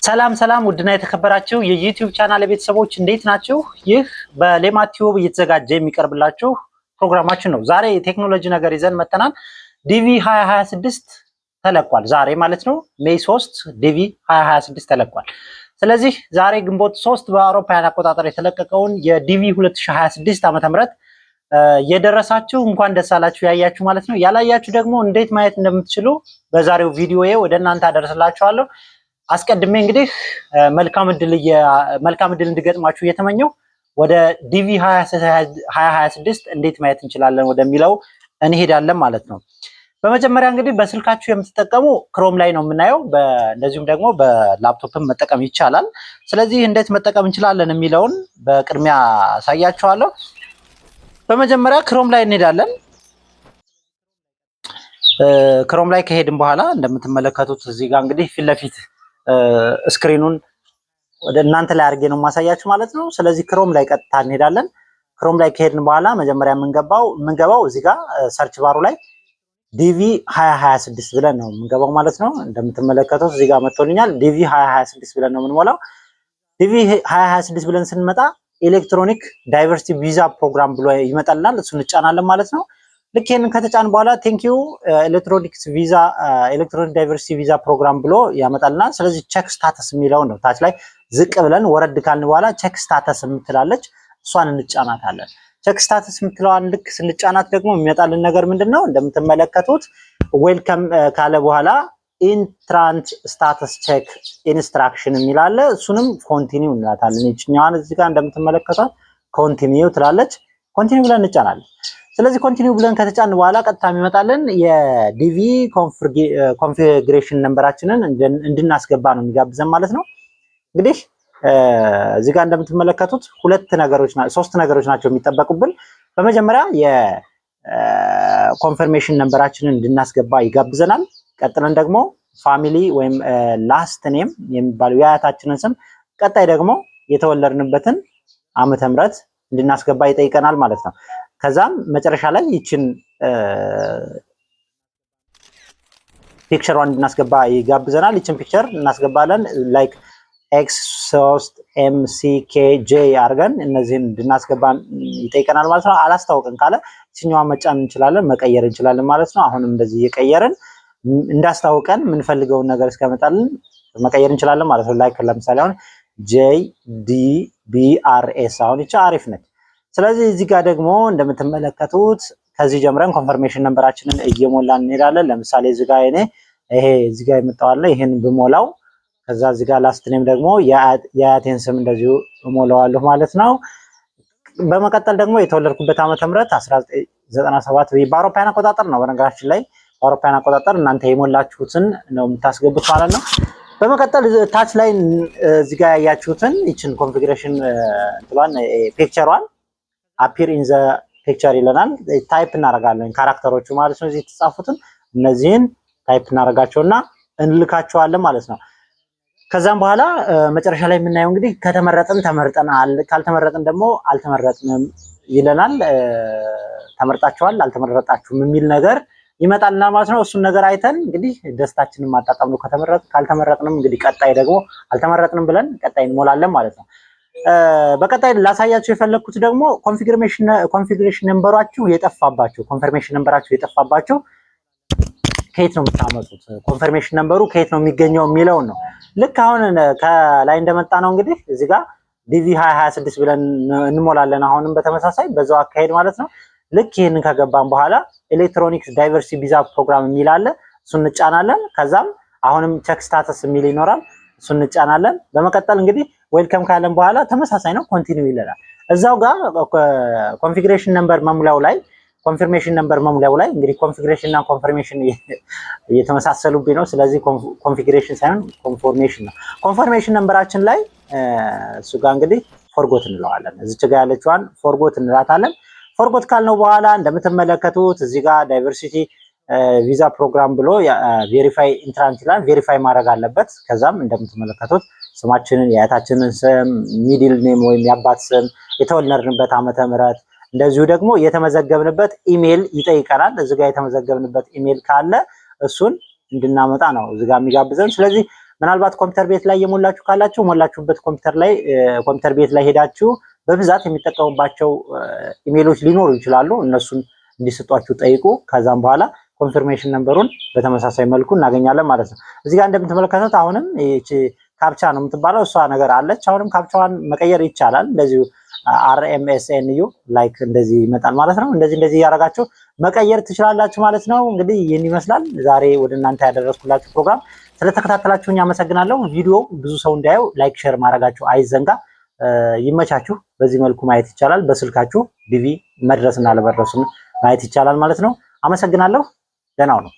ሰላም ሰላም ውድና የተከበራችሁ የዩቲዩብ ቻናል ቤተሰቦች እንዴት ናችሁ? ይህ በሌማት ቲዩብ እየተዘጋጀ የሚቀርብላችሁ ፕሮግራማችን ነው። ዛሬ የቴክኖሎጂ ነገር ይዘን መተናል። ዲቪ 2026 ተለቋል። ዛሬ ማለት ነው ሜይ 3 ዲቪ 2026 ተለቋል። ስለዚህ ዛሬ ግንቦት 3 በአውሮፓውያን አቆጣጠር የተለቀቀውን የዲቪ 2026 ዓ.ም የደረሳችሁ እንኳን ደስ አላችሁ ያያችሁ ማለት ነው። ያላያችሁ ደግሞ እንዴት ማየት እንደምትችሉ በዛሬው ቪዲዮዬ ወደ እናንተ አደርስላችኋለሁ። አስቀድሜ እንግዲህ መልካም እድል እንዲገጥማችሁ እየተመኘው ወደ ዲቪ 2026 እንዴት ማየት እንችላለን ወደሚለው እንሄዳለን ማለት ነው። በመጀመሪያ እንግዲህ በስልካችሁ የምትጠቀሙ ክሮም ላይ ነው የምናየው። እንደዚሁም ደግሞ በላፕቶፕም መጠቀም ይቻላል። ስለዚህ እንዴት መጠቀም እንችላለን የሚለውን በቅድሚያ አሳያችኋለሁ። በመጀመሪያ ክሮም ላይ እንሄዳለን። ክሮም ላይ ከሄድን በኋላ እንደምትመለከቱት እዚህ ጋር እንግዲህ ፊት ለፊት ስክሪኑን ወደ እናንተ ላይ አድርጌ ነው ማሳያችሁ ማለት ነው። ስለዚህ ክሮም ላይ ቀጥታ እንሄዳለን። ክሮም ላይ ከሄድን በኋላ መጀመሪያ የምንገባው እዚህ ጋር ሰርች ባሩ ላይ ዲቪ 2026 ብለን ነው የምንገባው ማለት ነው። እንደምትመለከቱት እዚህ ጋር መጥቶልኛል። ዲቪ 2026 ብለን ነው የምንሞላው። ዲቪ 2026 ብለን ስንመጣ ኤሌክትሮኒክ ዳይቨርሲቲ ቪዛ ፕሮግራም ብሎ ይመጣልናል። እሱን እንጫናለን ማለት ነው። ልክ ይሄንን ከተጫን በኋላ ቴንኪዩ ኤሌክትሮኒክ ዳይቨርሲቲ ቪዛ ፕሮግራም ብሎ ያመጣልናል። ስለዚህ ቼክ ስታተስ የሚለው ነው ታች ላይ ዝቅ ብለን ወረድ ካልን በኋላ ቼክ ስታተስ የምትላለች እሷን እንጫናታለን። ቼክ ስታተስ የምትለዋን ልክ ስንጫናት ደግሞ የሚመጣልን ነገር ምንድነው? እንደምትመለከቱት ዌልከም ካለ በኋላ ኢንትራንት ስታተስ ቼክ ኢንስትራክሽን የሚላለ እሱንም ኮንቲኒው እንላታለን። እኛዋን እዚህ ጋር እንደምትመለከቷት ኮንቲኒው ትላለች። ኮንቲኒው ብለን እንጫናለን። ስለዚህ ኮንቲኒው ብለን ከተጫን በኋላ ቀጥታ የሚመጣልን የዲቪ ኮንፊግሬሽን ነምበራችንን እንድናስገባ ነው የሚጋብዘን ማለት ነው። እንግዲህ እዚህ ጋር እንደምትመለከቱት ሶስት ነገሮች ናቸው የሚጠበቁብን። በመጀመሪያ የኮንፈርሜሽን ነምበራችንን እንድናስገባ ይጋብዘናል። ቀጥለን ደግሞ ፋሚሊ ወይም ላስት ኔም የሚባለው የአያታችንን ስም፣ ቀጣይ ደግሞ የተወለድንበትን ዓመተ ምህረት እንድናስገባ ይጠይቀናል ማለት ነው። ከዛም መጨረሻ ላይ ይችን ፒክቸሯን እንድናስገባ ይጋብዘናል። ይችን ፒክቸር እናስገባለን። ላይክ ኤክስ3 ኤምሲኬ ጄ አድርገን እነዚህን እንድናስገባ ይጠይቀናል ማለት ነው። አላስታውቅን ካለ ይችኛዋን መጫን እንችላለን፣ መቀየር እንችላለን ማለት ነው። አሁንም እንደዚህ እየቀየርን እንዳስታውቀን የምንፈልገውን ነገር እስከመጣልን መቀየር እንችላለን ማለት ነው። ላይክ ለምሳሌ አሁን ጄ ዲ ቢ አር ኤስ አሁን ይቺ አሪፍ ነች። ስለዚህ እዚህ ጋር ደግሞ እንደምትመለከቱት ከዚህ ጀምረን ኮንፈርሜሽን ነምበራችንን እየሞላን እንሄዳለን። ለምሳሌ እዚህ ጋር ይሄ እዚህ ጋር የመጣዋለ ይሄን ብሞላው ከዛ እዚህ ጋር ላስት ኔም ደግሞ የአያቴን ስም እንደዚሁ እሞላዋለሁ ማለት ነው። በመቀጠል ደግሞ የተወለድኩበት ዓመተ ምህረት 1997 በአውሮፓውያን አቆጣጠር ነው። በነገራችን ላይ በአውሮፓውያን አቆጣጠር እናንተ የሞላችሁትን ነው የምታስገቡት ማለት ነው። በመቀጠል ታች ላይ እዚህ ጋር ያያችሁትን ይችን ኮንፊግሬሽን እንትሏን ፒክቸሯን አፒር ኢን ዘ ፒክቸር ይለናል። ታይፕ እናደርጋለን ካራክተሮቹ ማለት ነው። እዚህ የተጻፉትን እነዚህን ታይፕ እናደርጋቸውና እንልካቸዋለን ማለት ነው። ከዛም በኋላ መጨረሻ ላይ የምናየው እንግዲህ ከተመረጥን ተመርጠናል፣ ካልተመረጥን ደግሞ አልተመረጥንም ይለናል። ተመርጣችኋል አልተመረጣችሁም የሚል ነገር ይመጣልና ማለት ነው። እሱን ነገር አይተን እንግዲህ ደስታችንን ማጣጣም ነው። ካልተመረጥንም እንግዲህ ቀጣይ ደግሞ አልተመረጥንም ብለን ቀጣይ እንሞላለን ማለት ነው። በቀጣይ ላሳያችሁ የፈለኩት ደግሞ ኮንፊግሬሽን ነምበራችሁ የጠፋባችሁ ኮንፈርሜሽን ነምበራችሁ የጠፋባችሁ ከየት ነው የምታመጡት፣ ኮንፈርሜሽን ነምበሩ ከየት ነው የሚገኘው የሚለውን ነው። ልክ አሁን ከላይ እንደመጣ ነው እንግዲህ እዚህ ጋር ዲቪ 2026 ብለን እንሞላለን። አሁንም በተመሳሳይ በዛው አካሄድ ማለት ነው። ልክ ይሄንን ከገባን በኋላ ኤሌክትሮኒክስ ዳይቨርሲቲ ቪዛ ፕሮግራም የሚል አለ። እሱን እንጫናለን። ከዛም አሁንም ቼክ ስታተስ የሚል ይኖራል። እሱን እንጫናለን። በመቀጠል እንግዲህ ዌልከም ካለን በኋላ ተመሳሳይ ነው ኮንቲኒው ይለናል። እዛው ጋር ኮንፊግሬሽን ነምበር መሙላው ላይ ኮንፈርሜሽን ነምበር መሙላው ላይ እንግዲህ ኮንፊግሬሽን እና ኮንፈርሜሽን እየተመሳሰሉብኝ ነው። ስለዚህ ኮንፊግሬሽን ሳይሆን ኮንፎርሜሽን ነው። ኮንፈርሜሽን ነምበራችን ላይ እሱ ጋር እንግዲህ ፎርጎት እንለዋለን። እዚች ጋር ያለችዋን ፎርጎት እንላታለን። ፎርጎት ካልነው በኋላ እንደምትመለከቱት እዚህ ጋር ዳይቨርሲቲ ቪዛ ፕሮግራም ብሎ ቬሪፋይ ኢንትራንት ይላል። ቬሪፋይ ማድረግ አለበት። ከዛም እንደምትመለከቱት ስማችንን፣ የአያታችንን ስም፣ ሚድል ኔም ወይም የአባት ስም፣ የተወለድንበት ዓመተ ምህረት እንደዚሁ ደግሞ የተመዘገብንበት ኢሜል ይጠይቀናል። እዚህ ጋር የተመዘገብንበት ኢሜል ካለ እሱን እንድናመጣ ነው እዚህ ጋር የሚጋብዘን። ስለዚህ ምናልባት ኮምፒውተር ቤት ላይ የሞላችሁ ካላችሁ ሞላችሁበት ኮምፒውተር ቤት ላይ ሄዳችሁ በብዛት የሚጠቀሙባቸው ኢሜሎች ሊኖሩ ይችላሉ። እነሱን እንዲሰጧችሁ ጠይቁ። ከዛም በኋላ ኮንፈርሜሽን ነምበሩን በተመሳሳይ መልኩ እናገኛለን ማለት ነው። እዚህ ጋር እንደምትመለከቱት አሁንም እቺ ካፕቻ ነው የምትባለው እሷ ነገር አለች። አሁንም ካፕቻዋን መቀየር ይቻላል። እንደዚሁ RMSNU ላይክ እንደዚህ ይመጣል ማለት ነው። እንደዚህ ያደርጋችሁ መቀየር ትችላላችሁ ማለት ነው። እንግዲህ ይህን ይመስላል ዛሬ ወደ እናንተ ያደረስኩላችሁ ፕሮግራም። ስለተከታተላችሁኝ አመሰግናለሁ። ቪዲዮ ብዙ ሰው እንዲያየው ላይክ ሼር ማድረጋችሁ አይዘንጋ። ይመቻችሁ። በዚህ መልኩ ማየት ይቻላል። በስልካችሁ ዲቪ መድረስና ለመድረሱን ማየት ይቻላል ማለት ነው። አመሰግናለሁ። ደህና ሁኑ።